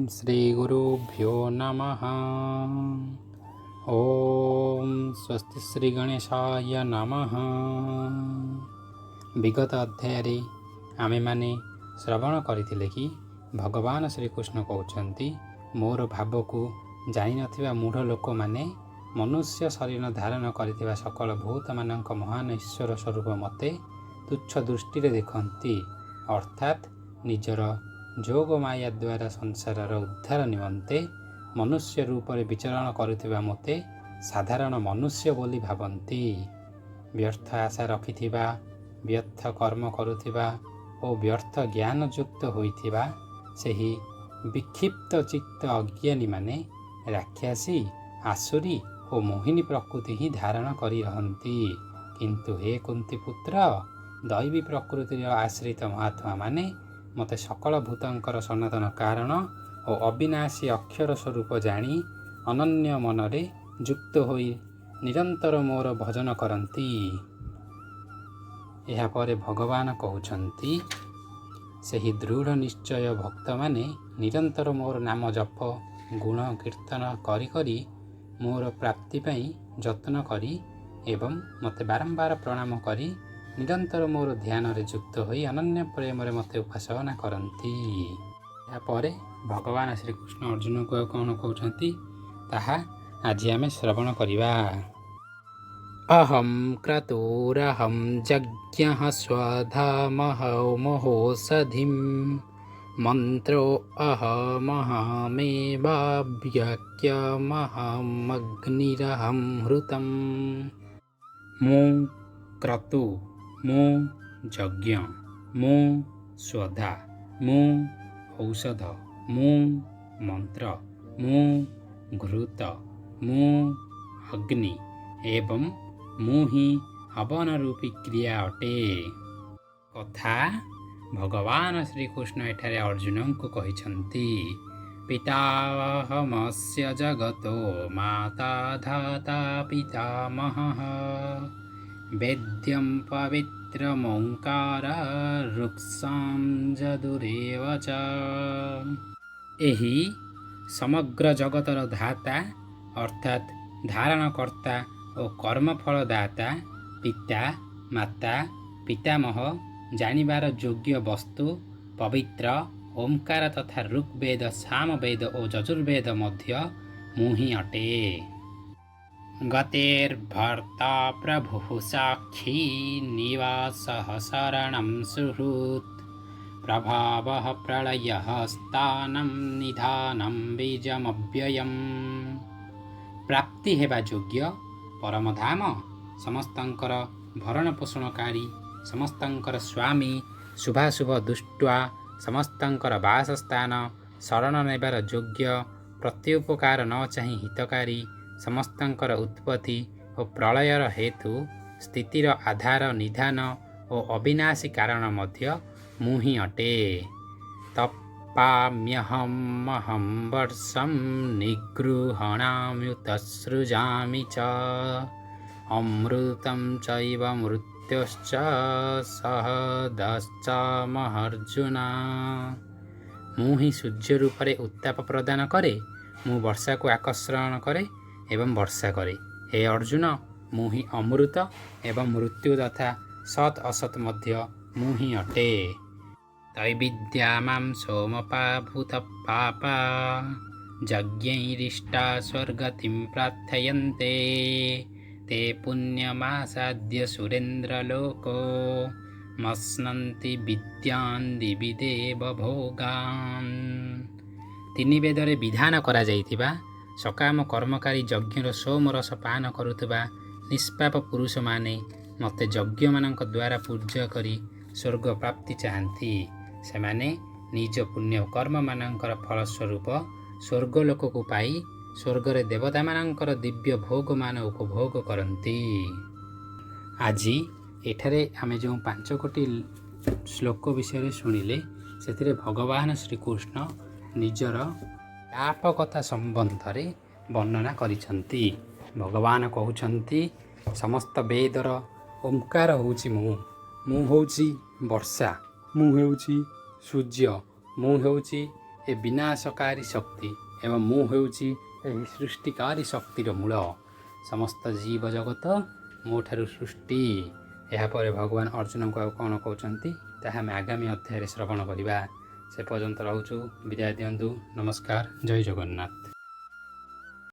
श्रीगुरुभ्यो नमः। ओम स्वस्ति श्री गणेशाय नमः। विगत अध्याय आमे माने श्रवण करथिले कि भगवान श्रीकृष्ण कहउछन्ति मोर भाव को जानि नथिबा मूढ़ लोक माने मनुष्य शरीर धारण करथिबा सकल भूत मानक महान ईश्वर स्वरूप मते तुच्छ दृष्टि देखन्ति, अर्थात निजर जोग माया द्वारा संसार उद्धार निमंते मनुष्य रूप में विचरण करुथिबा मते साधारण मनुष्य बोली भावन्ति। व्यर्थ आशा रखिथिबा, व्यर्थ कर्म करुथिबा और व्यर्थ ज्ञान युक्त होइथिबा सेही विक्षिप्त चित्त अज्ञानी माने राक्षसी, आसुरी और मोहिनी प्रकृति ही धारण करी रहन्ति। किंतु हे कुंती पुत्र, दैवी प्रकृतिर आश्रित महात्मा माने मते सकल भूतंकर सनातन कारण और अविनाशी अक्षर स्वरूप जानी अनन्य मनरे युक्त होई निरंतर मोर भजन करन्ति। एहा परे भगवान कहउछन्ति सेही दृढ़ निश्चय भक्त माने निरंतर मोर नाम जप गुण कीर्तन करी करी मोर प्राप्ति पई जत्न करी एवं मते बारंबार प्रणाम करी निरंतर मोर ध्यान रे युक्त होई अनन्य प्रेम रे मते उपासना करन्ति। या परे भगवान श्रीकृष्ण अर्जुन को कौन कहउछन्ति ताहा आज आमे श्रवण करिबा। अहम क्रतुरहम यज्ञः स्वधामहौ महोषधिं मंत्रो अहमहमेवाव्यक्यमहमग्निरहं हृतं। मु क्रतु मु यज्ञ, मु स्वधा, मु औषध, मु मंत्र, मु घृत, मु अग्नि एवं मु ही हवन रूपी क्रिया अटे। कथा भगवान श्रीकृष्ण एठारे अर्जुन को कहिछन्ति पिताहमस्य जगतो माता धाता पितामहः वेद्यं पवित्रमोङ्कार रुक्सां जदुरेव च। एही समग्र जगतर धाता अर्थात धारणकर्ता और कर्मफल दाता पिता माता पितामह जानिबार योग्य वस्तु पवित्र ओंकार तथा ऋग्वेद सामवेद और यजुर्वेद मध्य मुहि अटे। गतेर्भर्ता प्रभुः साक्षी निवासः शरणं सुहृत् प्रभावः प्रलयः स्थानं निधानं बीजमव्ययम्। प्राप्ति हेबा योग्य परमधाम समस्तंकर भरण पोषणकारी समस्तंकर स्वामी शुभाशुभ दुष्टा समस्तंकर वासस्थान शरण नेबार योग्य प्रत्युपकार न चाहि हितकारी समस्तंकर उत्पत्ति और प्रलयर हेतु स्थितिर आधार निधान और अविनाशी कारण मध्य मुहि अटे। तपाम्यहमहं वर्षं निगृहणाम्युतसृजामि च अमृतं चैव मृत्युश्च सहदश्च महर्जुना। मुहि सूर्य रूप रे उत्ताप प्रदान करे, मु वर्षा को आकर्षण करे एवं वर्षा करे। हे अर्जुन, मुहि अमृत एवं मृत्यु तथा सत असत मध्य मुहि अटे। तैविद्या मां सोमपा भूत पापा यज्ञैरिष्टा स्वर्गतिं प्रार्थयन्ते ते पुण्यमासाद्य सुरेन्द्रलोको मस्नन्ति विद्यान् दिवि देव भोगान्। तीन वेदरे विधान करा जाइथिबा सकाम कर्मकारी यज्ञर सोम रस पान करुथबा निष्पाप पुरुष माने मते यज्ञ मानक द्वारा पूज्य करी स्वर्ग प्राप्ति चाहन्ति। सेमाने निज पुण्य कर्म मानकर फल स्वरूप स्वर्गलोक को पाई स्वर्गरे देवता मानकर दिव्य भोग मान उपभोग करन्ति। आज एठारे आमे जो 5 कोटी श्लोक विषय शुणिले सेथिरे भगवान श्रीकृष्ण निजर व्यापकता संबंध रे वर्णना करिसन्ति। भगवान कहउछन्ति समस्त वेदर ओंकार होउछि मु होउछि वर्षा, मु होउछि सूर्य, मु होउछि ଏ ବିନାଶକାରୀ ଶକ୍ତି ଏବଂ ମୁଁ ହେଉଛି ଏହି ସୃଷ୍ଟିକାରୀ ଶକ୍ତିର ମୂଳ। ସମସ୍ତ ଜୀବ ଜଗତ ମୋ ଠାରୁ ସୃଷ୍ଟି। ଏହାପରେ ଭଗବାନ ଅର୍ଜୁନଙ୍କୁ ଆଉ କ'ଣ କହୁଛନ୍ତି ତାହା ଆମେ ଆଗାମୀ ଅଧ୍ୟାୟରେ ଶ୍ରବଣ କରିବା। ସେ ପର୍ଯ୍ୟନ୍ତ ରହୁଛୁ, ବିଦାୟ ଦିଅନ୍ତୁ। ନମସ୍କାର, ଜୟ ଜଗନ୍ନାଥ।